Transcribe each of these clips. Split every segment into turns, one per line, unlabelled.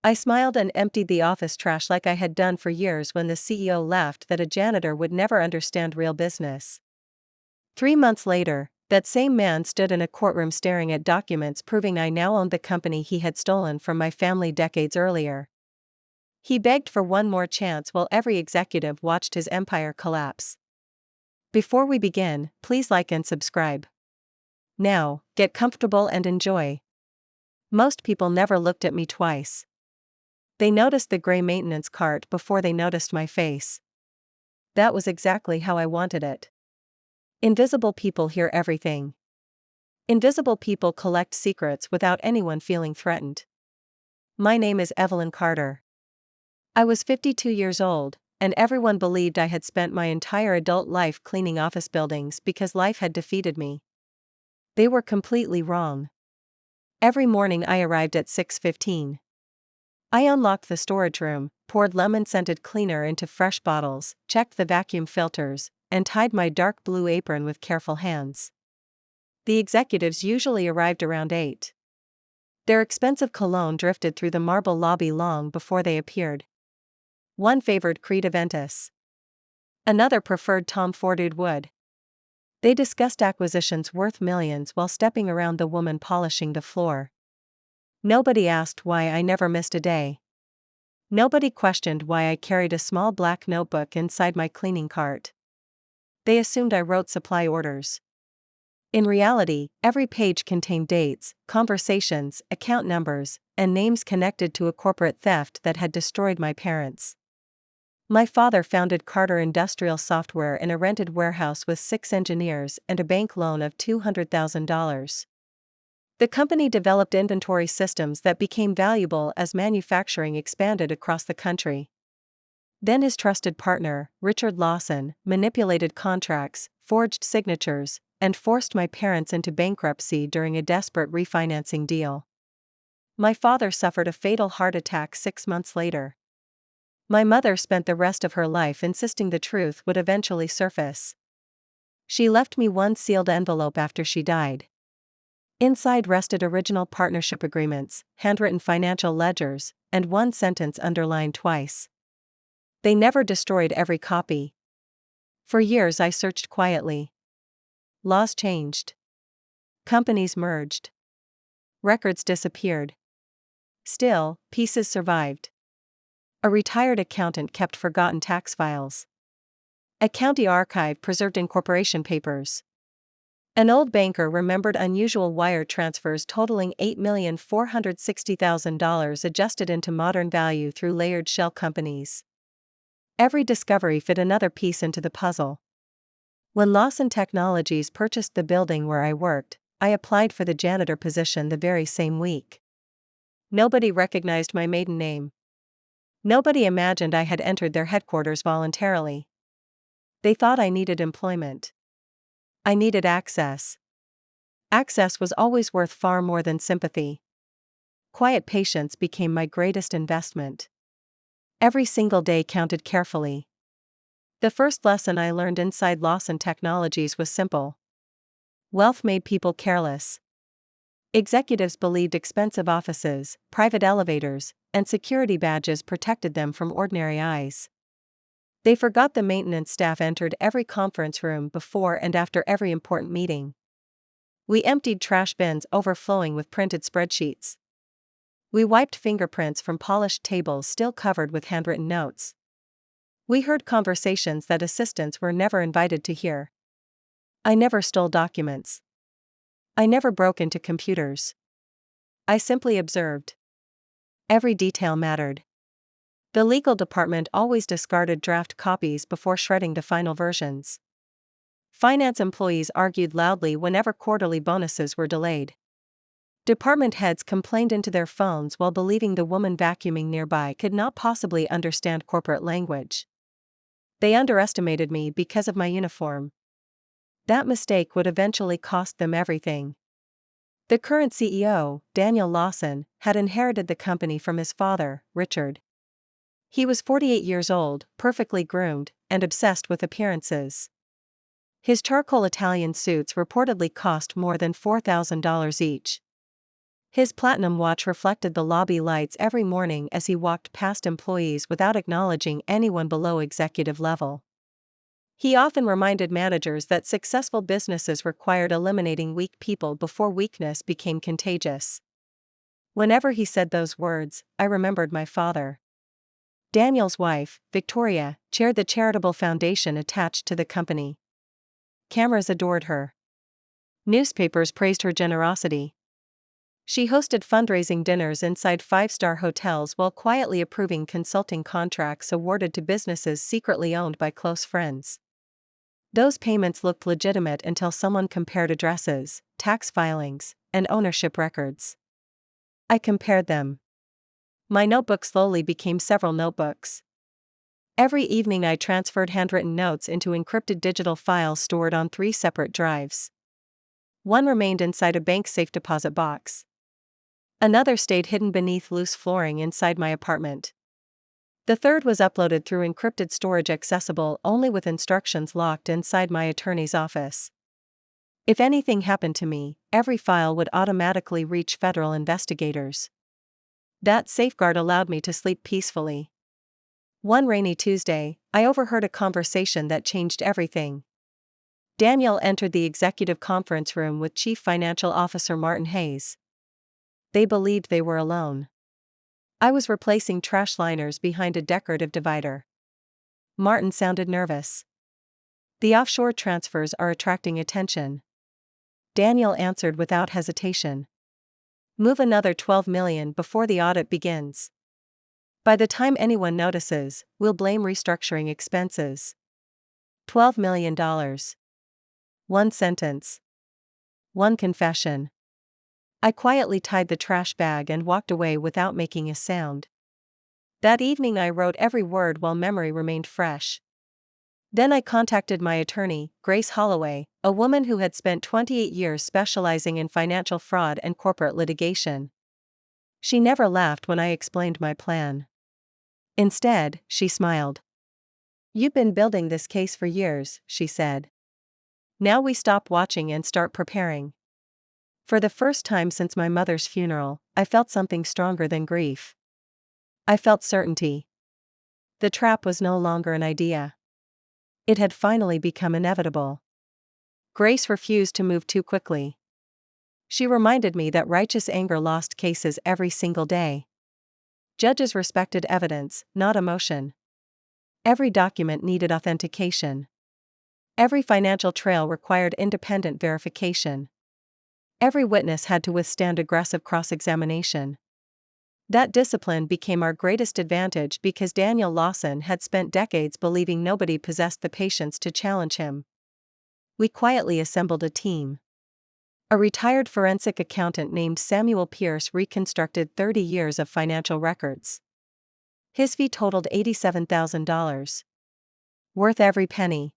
I smiled and emptied the office trash like I had done for years when the CEO laughed that a janitor would never understand real business. 3 months later, that same man stood in a courtroom staring at documents proving I now owned the company he had stolen from my family decades earlier. He begged for one more chance while every executive watched his empire collapse. Before we begin, please like and subscribe. Now, get comfortable and enjoy. Most people never looked at me twice. They noticed the gray maintenance cart before they noticed my face. That was exactly how I wanted it. Invisible people hear everything. Invisible people collect secrets without anyone feeling threatened. My name is Evelyn Carter. I was 52 years old, and everyone believed I had spent my entire adult life cleaning office buildings because life had defeated me. They were completely wrong. Every morning I arrived at 6:15. I unlocked the storage room, poured lemon-scented cleaner into fresh bottles, checked the vacuum filters, and tied my dark blue apron with careful hands. The executives usually arrived around 8. Their expensive cologne drifted through the marble lobby long before they appeared. One favored Creed Aventus. Another preferred Tom Ford Oud Wood. They discussed acquisitions worth millions while stepping around the woman polishing the floor. Nobody asked why I never missed a day. Nobody questioned why I carried a small black notebook inside my cleaning cart. They assumed I wrote supply orders. In reality, every page contained dates, conversations, account numbers, and names connected to a corporate theft that had destroyed my parents. My father founded Carter Industrial Software in a rented warehouse with 6 engineers and a bank loan of $200,000. The company developed inventory systems that became valuable as manufacturing expanded across the country. Then his trusted partner, Richard Lawson, manipulated contracts, forged signatures, and forced my parents into bankruptcy during a desperate refinancing deal. My father suffered a fatal heart attack 6 months later. My mother spent the rest of her life insisting the truth would eventually surface. She left me one sealed envelope after she died. Inside rested original partnership agreements, handwritten financial ledgers, and one sentence underlined twice. They never destroyed every copy. For years I searched quietly. Laws changed. Companies merged. Records disappeared. Still, pieces survived. A retired accountant kept forgotten tax files. A county archive preserved incorporation papers. An old banker remembered unusual wire transfers totaling $8,460,000 adjusted into modern value through layered shell companies. Every discovery fit another piece into the puzzle. When Lawson Technologies purchased the building where I worked, I applied for the janitor position the very same week. Nobody recognized my maiden name. Nobody imagined I had entered their headquarters voluntarily. They thought I needed employment. I needed access. Access was always worth far more than sympathy. Quiet patience became my greatest investment. Every single day counted carefully. The first lesson I learned inside Lawson Technologies was simple. Wealth made people careless. Executives believed expensive offices, private elevators, and security badges protected them from ordinary eyes. They forgot the maintenance staff entered every conference room before and after every important meeting. We emptied trash bins overflowing with printed spreadsheets. We wiped fingerprints from polished tables still covered with handwritten notes. We heard conversations that assistants were never invited to hear. I never stole documents. I never broke into computers. I simply observed. Every detail mattered. The legal department always discarded draft copies before shredding the final versions. Finance employees argued loudly whenever quarterly bonuses were delayed. Department heads complained into their phones while believing the woman vacuuming nearby could not possibly understand corporate language. They underestimated me because of my uniform. That mistake would eventually cost them everything. The current CEO, Daniel Lawson, had inherited the company from his father, Richard. He was 48 years old, perfectly groomed, and obsessed with appearances. His charcoal Italian suits reportedly cost more than $4,000 each. His platinum watch reflected the lobby lights every morning as he walked past employees without acknowledging anyone below executive level. He often reminded managers that successful businesses required eliminating weak people before weakness became contagious. Whenever he said those words, I remembered my father. Daniel's wife, Victoria, chaired the charitable foundation attached to the company. Cameras adored her. Newspapers praised her generosity. She hosted fundraising dinners inside five-star hotels while quietly approving consulting contracts awarded to businesses secretly owned by close friends. Those payments looked legitimate until someone compared addresses, tax filings, and ownership records. I compared them. My notebook slowly became several notebooks. Every evening I transferred handwritten notes into encrypted digital files stored on 3 separate drives. One remained inside a bank safe deposit box. Another stayed hidden beneath loose flooring inside my apartment. The third was uploaded through encrypted storage accessible only with instructions locked inside my attorney's office. If anything happened to me, every file would automatically reach federal investigators. That safeguard allowed me to sleep peacefully. One rainy Tuesday, I overheard a conversation that changed everything. Daniel entered the executive conference room with Chief Financial Officer Martin Hayes. They believed they were alone. I was replacing trash liners behind a decorative divider. Martin sounded nervous. The offshore transfers are attracting attention. Daniel answered without hesitation. Move another $12 million before the audit begins. By the time anyone notices, we'll blame restructuring expenses. $12 million. One sentence. One confession. I quietly tied the trash bag and walked away without making a sound. That evening I wrote every word while memory remained fresh. Then I contacted my attorney, Grace Holloway, a woman who had spent 28 years specializing in financial fraud and corporate litigation. She never laughed when I explained my plan. Instead, she smiled. "You've been building this case for years," she said. "Now we stop watching and start preparing." For the first time since my mother's funeral, I felt something stronger than grief. I felt certainty. The trap was no longer an idea. It had finally become inevitable. Grace refused to move too quickly. She reminded me that righteous anger lost cases every single day. Judges respected evidence, not emotion. Every document needed authentication. Every financial trail required independent verification. Every witness had to withstand aggressive cross-examination. That discipline became our greatest advantage because Daniel Lawson had spent decades believing nobody possessed the patience to challenge him. We quietly assembled a team. A retired forensic accountant named Samuel Pierce reconstructed 30 years of financial records. His fee totaled $87,000. Worth every penny.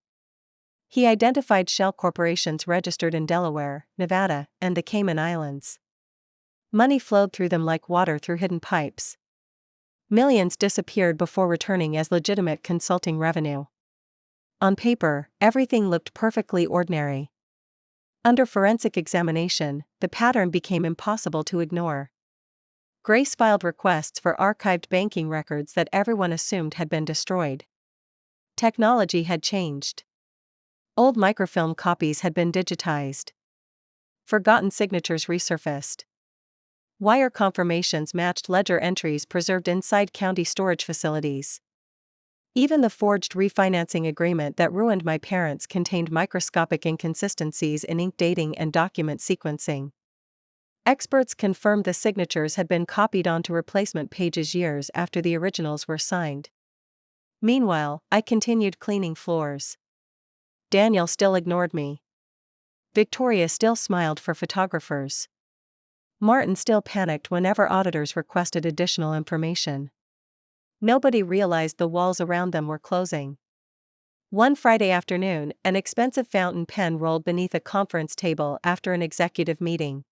He identified shell corporations registered in Delaware, Nevada, and the Cayman Islands. Money flowed through them like water through hidden pipes. Millions disappeared before returning as legitimate consulting revenue. On paper, everything looked perfectly ordinary. Under forensic examination, the pattern became impossible to ignore. Grace filed requests for archived banking records that everyone assumed had been destroyed. Technology had changed. Old microfilm copies had been digitized. Forgotten signatures resurfaced. Wire confirmations matched ledger entries preserved inside county storage facilities. Even the forged refinancing agreement that ruined my parents contained microscopic inconsistencies in ink dating and document sequencing. Experts confirmed the signatures had been copied onto replacement pages years after the originals were signed. Meanwhile, I continued cleaning floors. Daniel still ignored me. Victoria still smiled for photographers. Martin still panicked whenever auditors requested additional information. Nobody realized the walls around them were closing. One Friday afternoon, an expensive fountain pen rolled beneath a conference table after an executive meeting.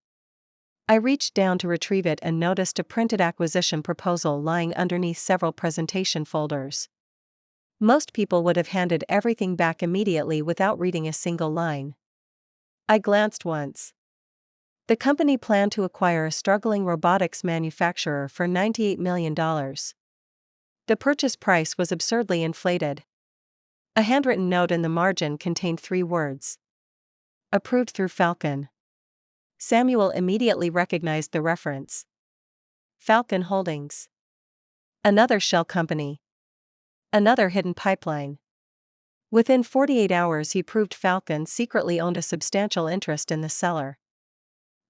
I reached down to retrieve it and noticed a printed acquisition proposal lying underneath several presentation folders. Most people would have handed everything back immediately without reading a single line. I glanced once. The company planned to acquire a struggling robotics manufacturer for $98 million. The purchase price was absurdly inflated. A handwritten note in the margin contained 3 words. Approved through Falcon. Samuel immediately recognized the reference. Falcon Holdings. Another shell company. Another hidden pipeline. Within 48 hours he proved Falcon secretly owned a substantial interest in the seller.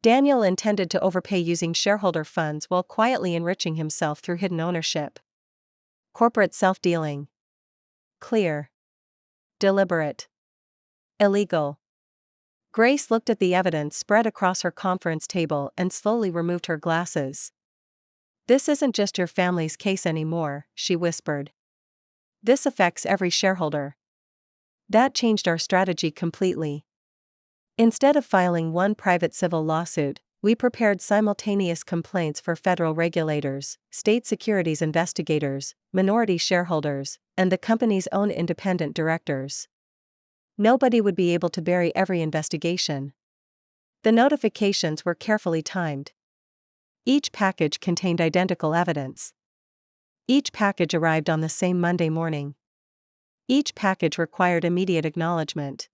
Daniel intended to overpay using shareholder funds while quietly enriching himself through hidden ownership. Corporate self-dealing. Clear. Deliberate. Illegal. Grace looked at the evidence spread across her conference table and slowly removed her glasses. "This isn't just your family's case anymore," she whispered. "This affects every shareholder." That changed our strategy completely. Instead of filing one private civil lawsuit, we prepared simultaneous complaints for federal regulators, state securities investigators, minority shareholders, and the company's own independent directors. Nobody would be able to bury every investigation. The notifications were carefully timed. Each package contained identical evidence. Each package arrived on the same Monday morning. Each package required immediate acknowledgement.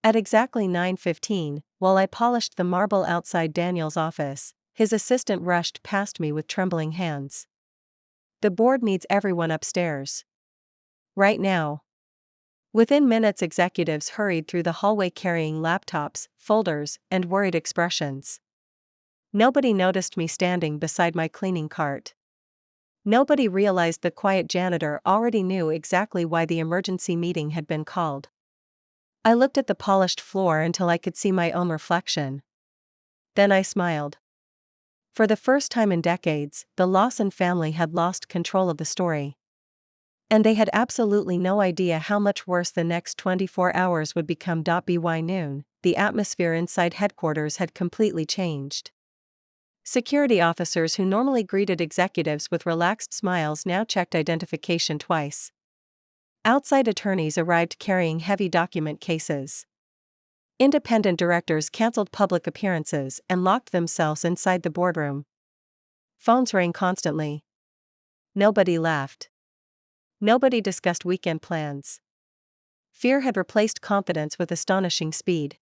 At exactly 9:15, while I polished the marble outside Daniel's office, his assistant rushed past me with trembling hands. "The board needs everyone upstairs. Right now." Within minutes, executives hurried through the hallway carrying laptops, folders, and worried expressions. Nobody noticed me standing beside my cleaning cart. Nobody realized the quiet janitor already knew exactly why the emergency meeting had been called. I looked at the polished floor until I could see my own reflection. Then I smiled. For the first time in decades, the Lawson family had lost control of the story. And they had absolutely no idea how much worse the next 24 hours would become. By noon, the atmosphere inside headquarters had completely changed. Security officers who normally greeted executives with relaxed smiles now checked identification twice. Outside attorneys arrived carrying heavy document cases. Independent directors canceled public appearances and locked themselves inside the boardroom. Phones rang constantly. Nobody laughed. Nobody discussed weekend plans. Fear had replaced confidence with astonishing speed.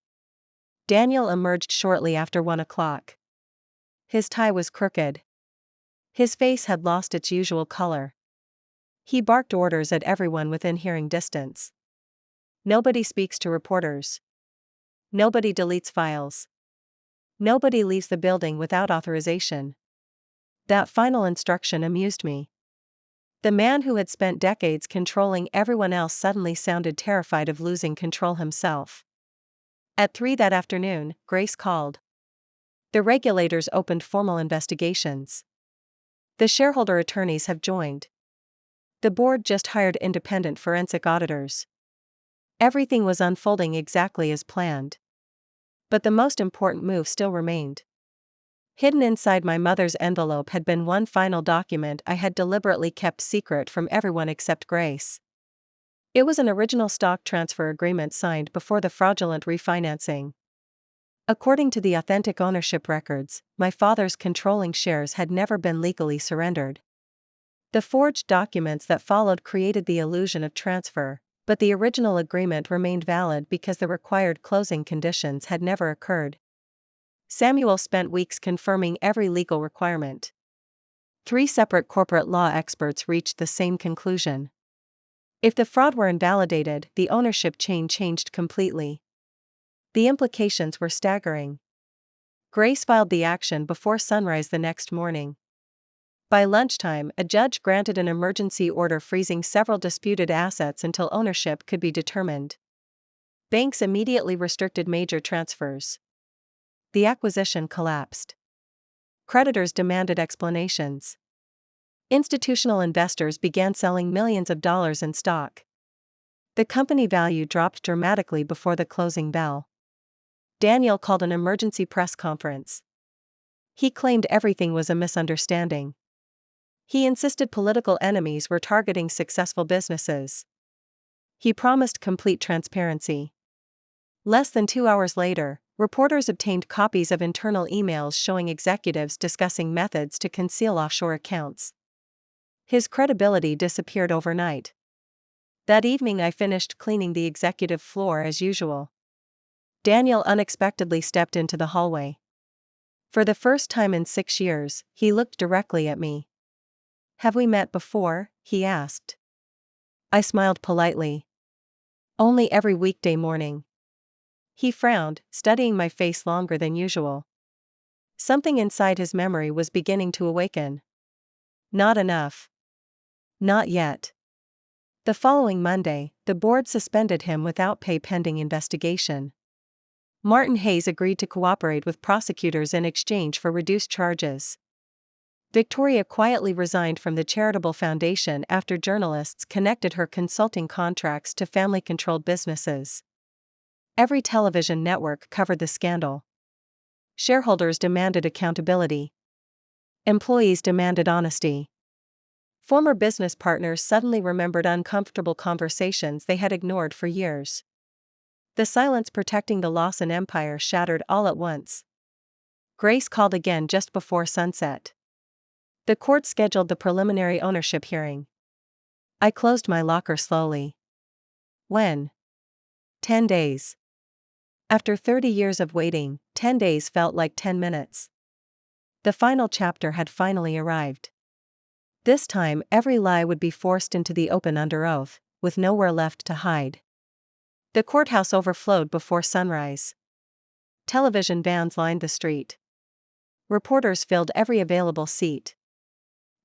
Daniel emerged shortly after 1 o'clock. His tie was crooked. His face had lost its usual color. He barked orders at everyone within hearing distance. Nobody speaks to reporters. Nobody deletes files. Nobody leaves the building without authorization. That final instruction amused me. The man who had spent decades controlling everyone else suddenly sounded terrified of losing control himself. At 3 that afternoon, Grace called. The regulators opened formal investigations. The shareholder attorneys have joined. The board just hired independent forensic auditors. Everything was unfolding exactly as planned. But the most important move still remained. Hidden inside my mother's envelope had been one final document I had deliberately kept secret from everyone except Grace. It was an original stock transfer agreement signed before the fraudulent refinancing. According to the authentic ownership records, my father's controlling shares had never been legally surrendered. The forged documents that followed created the illusion of transfer, but the original agreement remained valid because the required closing conditions had never occurred. Samuel spent weeks confirming every legal requirement. 3 separate corporate law experts reached the same conclusion. If the fraud were invalidated, the ownership chain changed completely. The implications were staggering. Grace filed the action before sunrise the next morning. By lunchtime, a judge granted an emergency order freezing several disputed assets until ownership could be determined. Banks immediately restricted major transfers. The acquisition collapsed. Creditors demanded explanations. Institutional investors began selling millions of dollars in stock. The company value dropped dramatically before the closing bell. Daniel called an emergency press conference. He claimed everything was a misunderstanding. He insisted political enemies were targeting successful businesses. He promised complete transparency. Less than 2 hours later, Reporters obtained copies of internal emails showing executives discussing methods to conceal offshore accounts. His credibility disappeared overnight. That evening I finished cleaning the executive floor as usual. Daniel unexpectedly stepped into the hallway. For the first time in 6 years, he looked directly at me. "Have we met before?" he asked. I smiled politely. "Only every weekday morning." He frowned, studying my face longer than usual. Something inside his memory was beginning to awaken. Not enough. Not yet. The following Monday, the board suspended him without pay pending investigation. Martin Hayes agreed to cooperate with prosecutors in exchange for reduced charges. Victoria quietly resigned from the charitable foundation after journalists connected her consulting contracts to family-controlled businesses. Every television network covered the scandal. Shareholders demanded accountability. Employees demanded honesty. Former business partners suddenly remembered uncomfortable conversations they had ignored for years. The silence protecting the Lawson empire shattered all at once. Grace called again just before sunset. The court scheduled the preliminary ownership hearing. I closed my locker slowly. When? 10 days. After 30 years of waiting, 10 days felt like 10 minutes. The final chapter had finally arrived. This time, every lie would be forced into the open under oath, with nowhere left to hide. The courthouse overflowed before sunrise. Television vans lined the street. Reporters filled every available seat.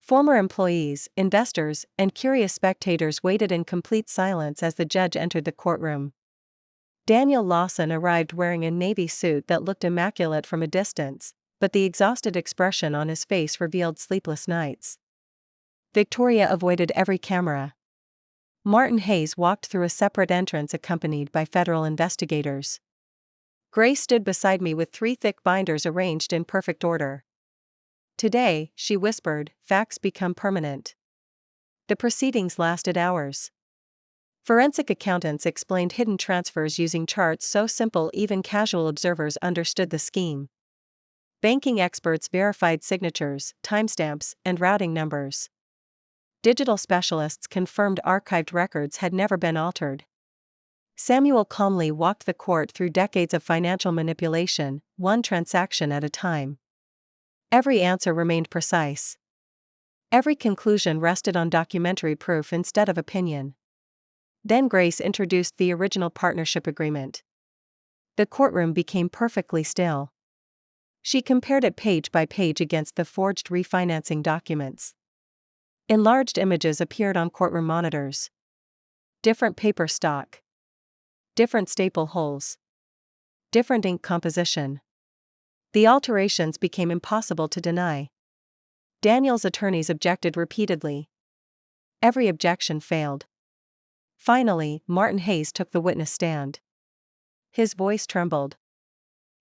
Former employees, investors, and curious spectators waited in complete silence as the judge entered the courtroom. Daniel Lawson arrived wearing a navy suit that looked immaculate from a distance, but the exhausted expression on his face revealed sleepless nights. Victoria avoided every camera. Martin Hayes walked through a separate entrance accompanied by federal investigators. Grace stood beside me with 3 thick binders arranged in perfect order. "Today," she whispered, "facts become permanent." The proceedings lasted hours. Forensic accountants explained hidden transfers using charts so simple even casual observers understood the scheme. Banking experts verified signatures, timestamps, and routing numbers. Digital specialists confirmed archived records had never been altered. Samuel calmly walked the court through decades of financial manipulation, one transaction at a time. Every answer remained precise. Every conclusion rested on documentary proof instead of opinion. Then Grace introduced the original partnership agreement. The courtroom became perfectly still. She compared it page by page against the forged refinancing documents. Enlarged images appeared on courtroom monitors. Different paper stock. Different staple holes. Different ink composition. The alterations became impossible to deny. Daniel's attorneys objected repeatedly. Every objection failed. Finally, Martin Hayes took the witness stand. His voice trembled.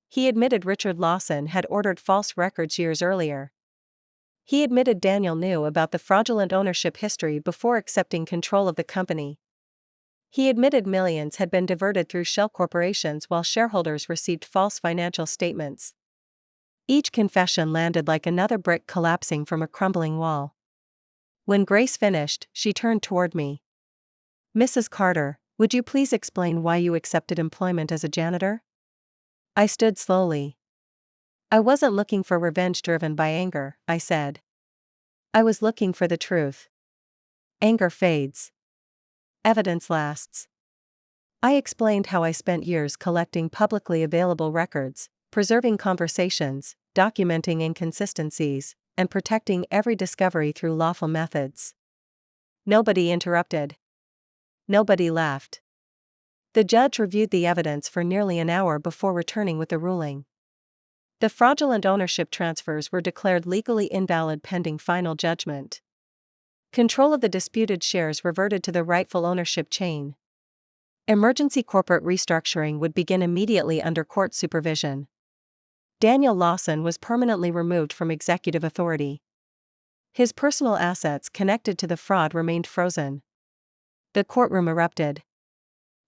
He admitted Richard Lawson had ordered false records years earlier. He admitted Daniel knew about the fraudulent ownership history before accepting control of the company. He admitted millions had been diverted through shell corporations while shareholders received false financial statements. Each confession landed like another brick collapsing from a crumbling wall. When Grace finished, she turned toward me. "Mrs. Carter, would you please explain why you accepted employment as a janitor?" I stood slowly. "I wasn't looking for revenge driven by anger," I said. "I was looking for the truth. Anger fades. Evidence lasts." I explained how I spent years collecting publicly available records, preserving conversations, documenting inconsistencies, and protecting every discovery through lawful methods. Nobody interrupted. Nobody laughed. The judge reviewed the evidence for nearly an hour before returning with a ruling. The fraudulent ownership transfers were declared legally invalid pending final judgment. Control of the disputed shares reverted to the rightful ownership chain. Emergency corporate restructuring would begin immediately under court supervision. Daniel Lawson was permanently removed from executive authority. His personal assets connected to the fraud remained frozen. The courtroom erupted.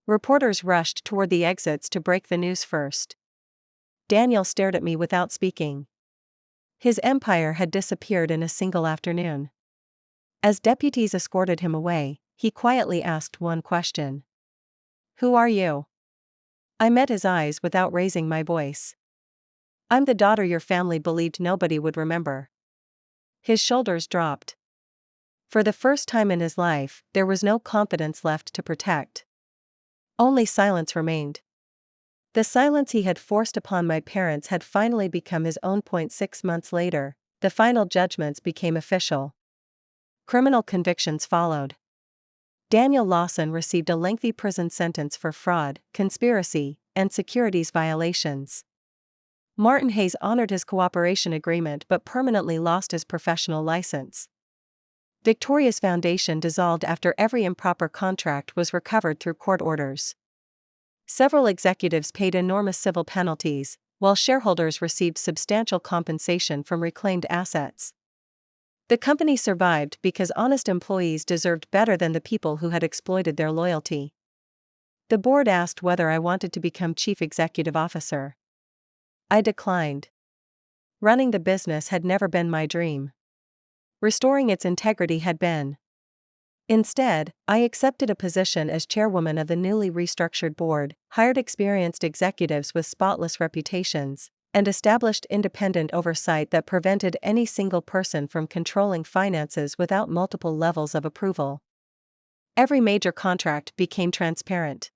Reporters rushed toward the exits to break the news first. Daniel stared at me without speaking. His empire had disappeared in a single afternoon. As deputies escorted him away, he quietly asked one question. "Who are you?" I met his eyes without raising my voice. "I'm the daughter your family believed nobody would remember." His shoulders dropped. For the first time in his life, there was no confidence left to protect. Only silence remained. The silence he had forced upon my parents had finally become his own. 6 months later, the final judgments became official. Criminal convictions followed. Daniel Lawson received a lengthy prison sentence for fraud, conspiracy, and securities violations. Martin Hayes honored his cooperation agreement but permanently lost his professional license. Victoria's foundation dissolved after every improper contract was recovered through court orders. Several executives paid enormous civil penalties, while shareholders received substantial compensation from reclaimed assets. The company survived because honest employees deserved better than the people who had exploited their loyalty. The board asked whether I wanted to become chief executive officer. I declined. Running the business had never been my dream. Restoring its integrity had been. Instead, I accepted a position as chairwoman of the newly restructured board, hired experienced executives with spotless reputations, and established independent oversight that prevented any single person from controlling finances without multiple levels of approval. Every major contract became transparent.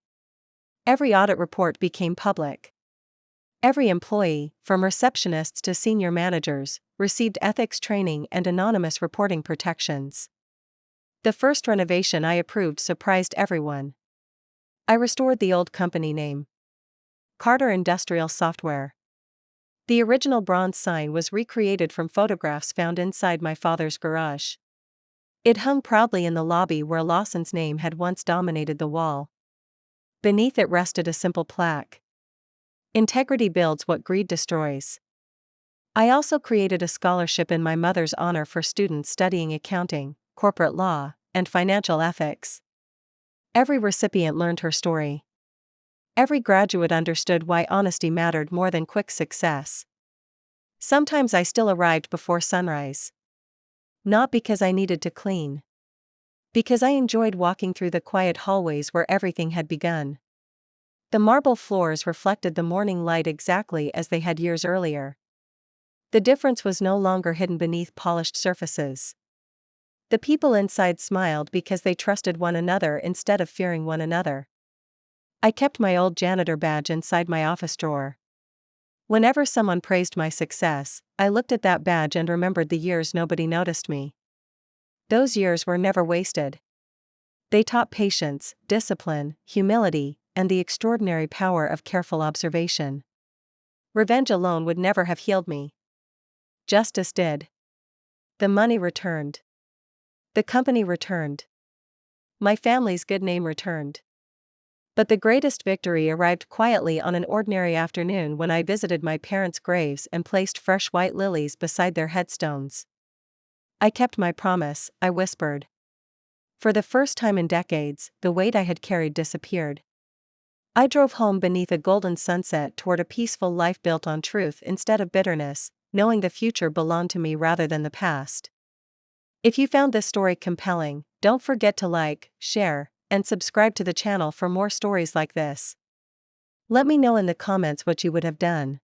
Every audit report became public. Every employee, from receptionists to senior managers, received ethics training and anonymous reporting protections. The first renovation I approved surprised everyone. I restored the old company name, Carter Industrial Software. The original bronze sign was recreated from photographs found inside my father's garage. It hung proudly in the lobby where Lawson's name had once dominated the wall. Beneath it rested a simple plaque. Integrity builds what greed destroys. I also created a scholarship in my mother's honor for students studying accounting, corporate law, and financial ethics. Every recipient learned her story. Every graduate understood why honesty mattered more than quick success. Sometimes I still arrived before sunrise. Not because I needed to clean. Because I enjoyed walking through the quiet hallways where everything had begun. The marble floors reflected the morning light exactly as they had years earlier. The difference was no longer hidden beneath polished surfaces. The people inside smiled because they trusted one another instead of fearing one another. I kept my old janitor badge inside my office drawer. Whenever someone praised my success, I looked at that badge and remembered the years nobody noticed me. Those years were never wasted. They taught patience, discipline, humility, and the extraordinary power of careful observation. Revenge alone would never have healed me. Justice did. The money returned. The company returned. My family's good name returned. But the greatest victory arrived quietly on an ordinary afternoon when I visited my parents' graves and placed fresh white lilies beside their headstones. I kept my promise, I whispered. For the first time in decades, the weight I had carried disappeared. I drove home beneath a golden sunset toward a peaceful life built on truth instead of bitterness, knowing the future belonged to me rather than the past. If you found this story compelling, don't forget to like, share, and subscribe to the channel for more stories like this. Let me know in the comments what you would have done.